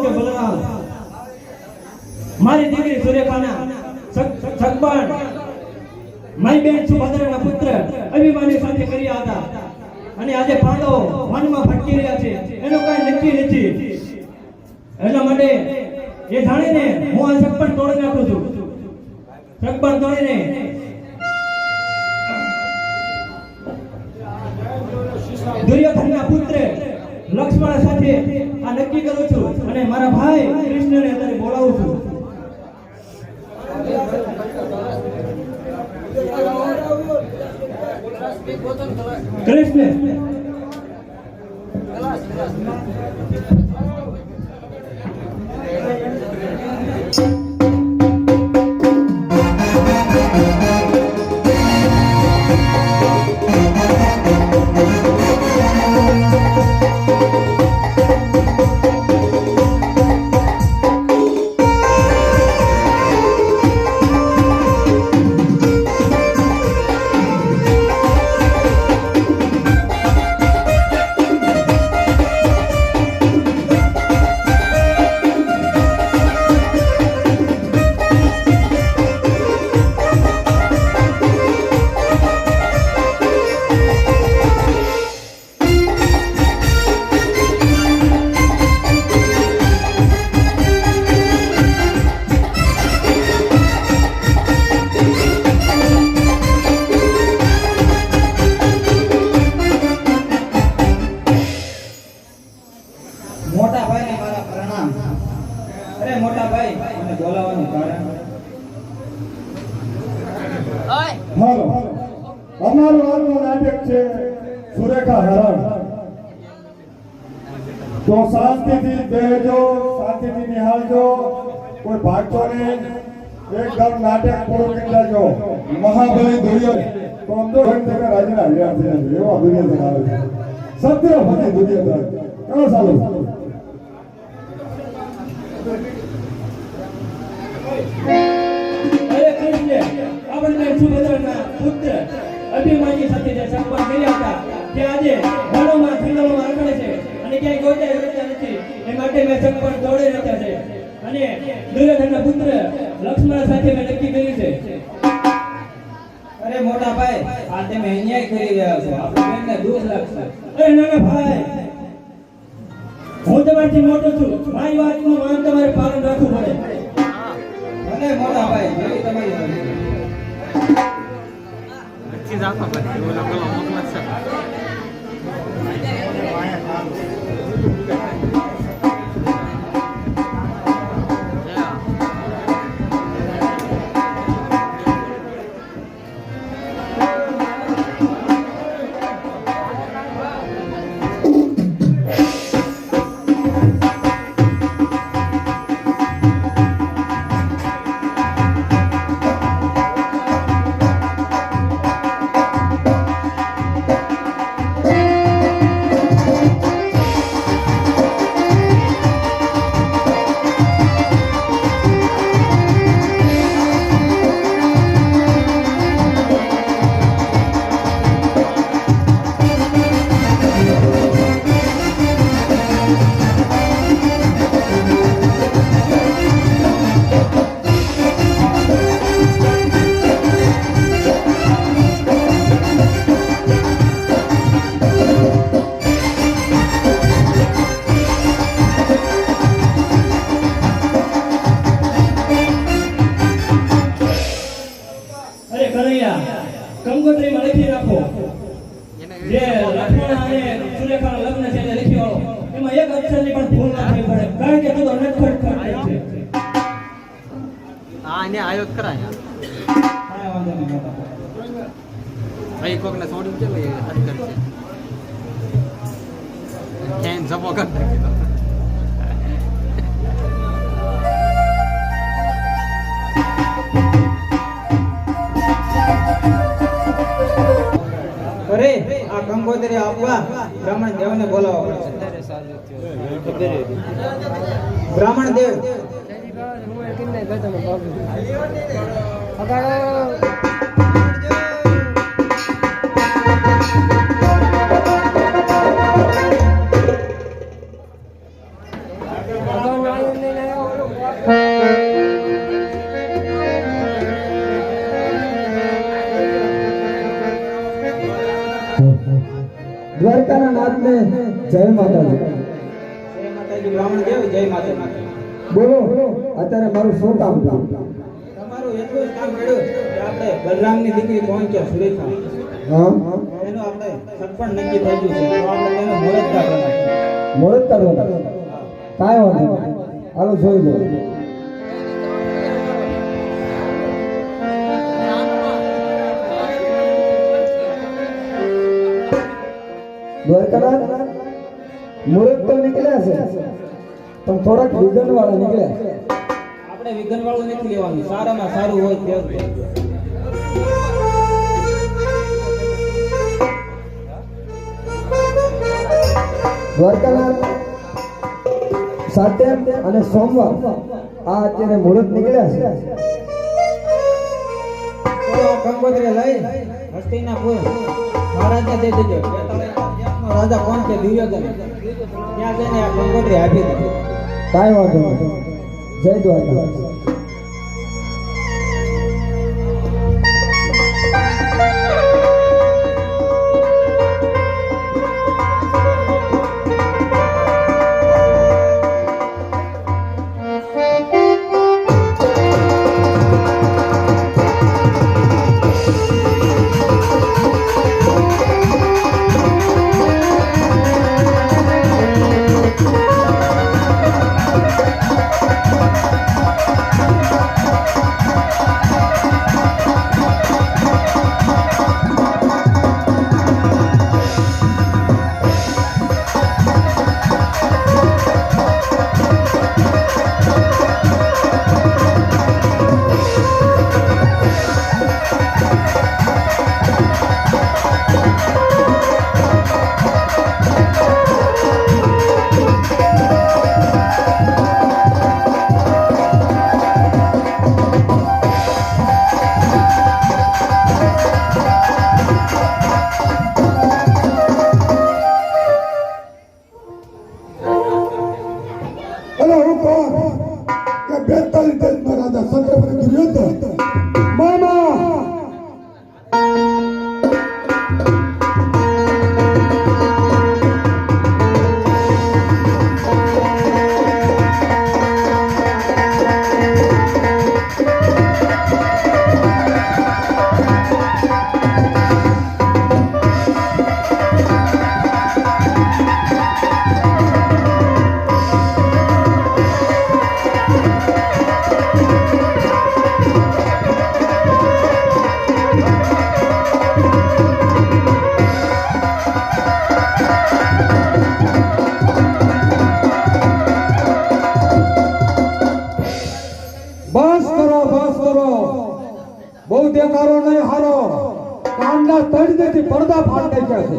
કે બલરામ મારી દીકરી સુરેખાના સગબણ મારી બેન સુભદ્રાના પુત્ર અભિમાની સાથે કર્યા હતા અને આજે પાંડવો વનમાં ભટકી રહ્યા છે એનો કઈ નક્કી નથી એટલા માટે એ જાણીને હું આ સગબણ તોડી નાખું છું સગબણ તોડીને દુર્યોધનના પુત્ર લક્ષ્મણ સાથે આ નક્કી કરું છું અને મારા ભાઈ કૃષ્ણને અત્યારે બોલાવું છું કૃષ્ણ અમારું આજનું નાટક છે સુરેખા હરણ તો શાંતિથી બેહજો શાંતિથી નિહાળજો કોઈ ભાગતો નહીં એકદમ નાટક પૂરું કરી દેજો મહાબલી દુર્યોધન તો અમદો ઘણી જગ્યા રાજીના હિરા થયા છે એવા દુર્યોધન આવે છે સત્યવતી દુર્યોધન કેવો ચાલુ આપણને સુભદ્રાના પુત્ર અભિમાની સાથે જે સંપર્ક કર્યા હતા તે આજે વનોમાં જંગલોમાં રખડે છે અને ક્યાંય ગોચાઈ નથી એ માટે મેં સંપર્ક દોડી રહ્યા છે અને દુર્યોધનના પુત્ર લક્ષ્મણ સાથે મેં નક્કી કર્યું છે અરે મોટા ભાઈ આ તમે અન્યાય કરી રહ્યા છો આપણે બેનને દોષ લાગશે અરે નાના ભાઈ હું તમારથી મોટો છું મારી વાતનું માન તમારે પાલન રાખવું પડે અને મોટા ભાઈ જોઈ તમારી अच्छी जाता है वो लोग मोहम्मद से કંકોત્રીમાં લખી રાખો જે લક્ષ્મણ અને સુરેખાના લગ્ન છે તે લખી વાળો એમાં એક અક્ષરની પણ ભૂલ ના થઈ પડે કારણ કે તું નટખટ થાય છે હા ને આયોગ કરાય હા વાંધો નહીં ભાઈ કોકને છોડી દે ભાઈ હદ કરશે કેન જપો કર નાખી અરે આ કંકોત્રી આપવા બ્રાહ્મણ દેવને બોલાવવા પડશે બ્રાહ્મણ દેવ આપને જય માતાજી. જય માતાજી બ્રાહ્મણ દેવ, જય માતાજી. બોલો અત્યારે મારું શું કામ છે? તમારું એટલું જ કામ કર્યું કે આપણે બલરામની દીકરી કોણ છે સુરેખા, હા એનું આપણે સગપણ નક્કી થઈ ગયું છે, તો આપણે તેનું મુહૂર્ત કરવાનું. મુહૂર્ત કરવાનું કાંઈ વાંધો નહીં. હાલો જોઈ લો. દ્વારકાનાથ મુહૂર્ત તો નીકળ્યા છે પણ થોડાક વિઘન વાળા નીકળ્યા. આપણે વિઘન વાળું નથી લેવાનું, સારામાં સારું હોય તે જ. દ્વારકાનાથ સાતમ અને સોમવાર આ અત્યારે મુહૂર્ત નીકળ્યા છે. તો આ કંકોત્રી લઈ હસ્તિનાપુર મહારાજને દઈ દેજો. રાજા કોણ છે? દુર્યોધન. ત્યાં જઈને આ કંકોત્રી આપી દીધી. કાંઈ વાંધો નહીં. જય દ્વારકા. અરે હું કોણ કે 42 દેશના રાજા છત્રપતિ દુર્યોધન મામા બસ કરો બહુ દેખારો નહીં હારો કાનના તળિયેથી પડદા ફાટી ગયા છે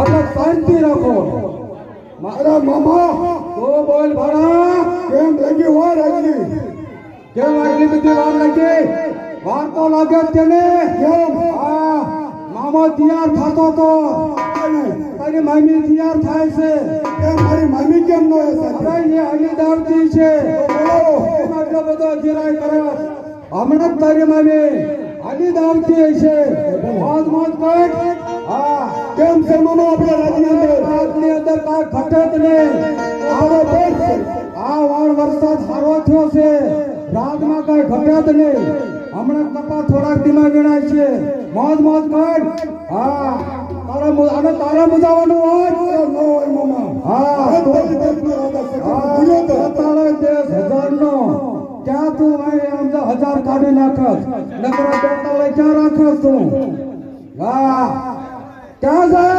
એટલે શાંતિ રાખો મારા મામા તો બોલ ભણા કેમ લાગી વાર આગલી કેમ આગલી બધી વાર લાગી વાર તો લાગે જ તેને કેમ આ મામો તૈયાર થતો તો તારી મામી તૈયાર થાય છે કેમ મારી મામી કેમ ન હોય સાહેબ હજી દાવતી છે બોલો આટલો બધો જીરાય કરે હમણાં જ તારી મામી હજી દાવતી છે મોજ કર હા કેમ છે મામો આપણે રાજની અંદર કાંઈ ઘટે જ નહીં આવો બેસ આ વાર વરસાદ સારો થયો છે રાજમાં કાંઈ ઘટે જ નહીં હમણાં કપા થોડાક દિમાગ ગણાય છે મોજ કર હા તારા મુજાવાનું હોય ન હોય મામા હા તારા દેશ હજારનો ક્યાં તું આમ 1000 કાઢી નાખસ નકરા 42 ક્યાં રાખસ તું હા ક્યાં જાય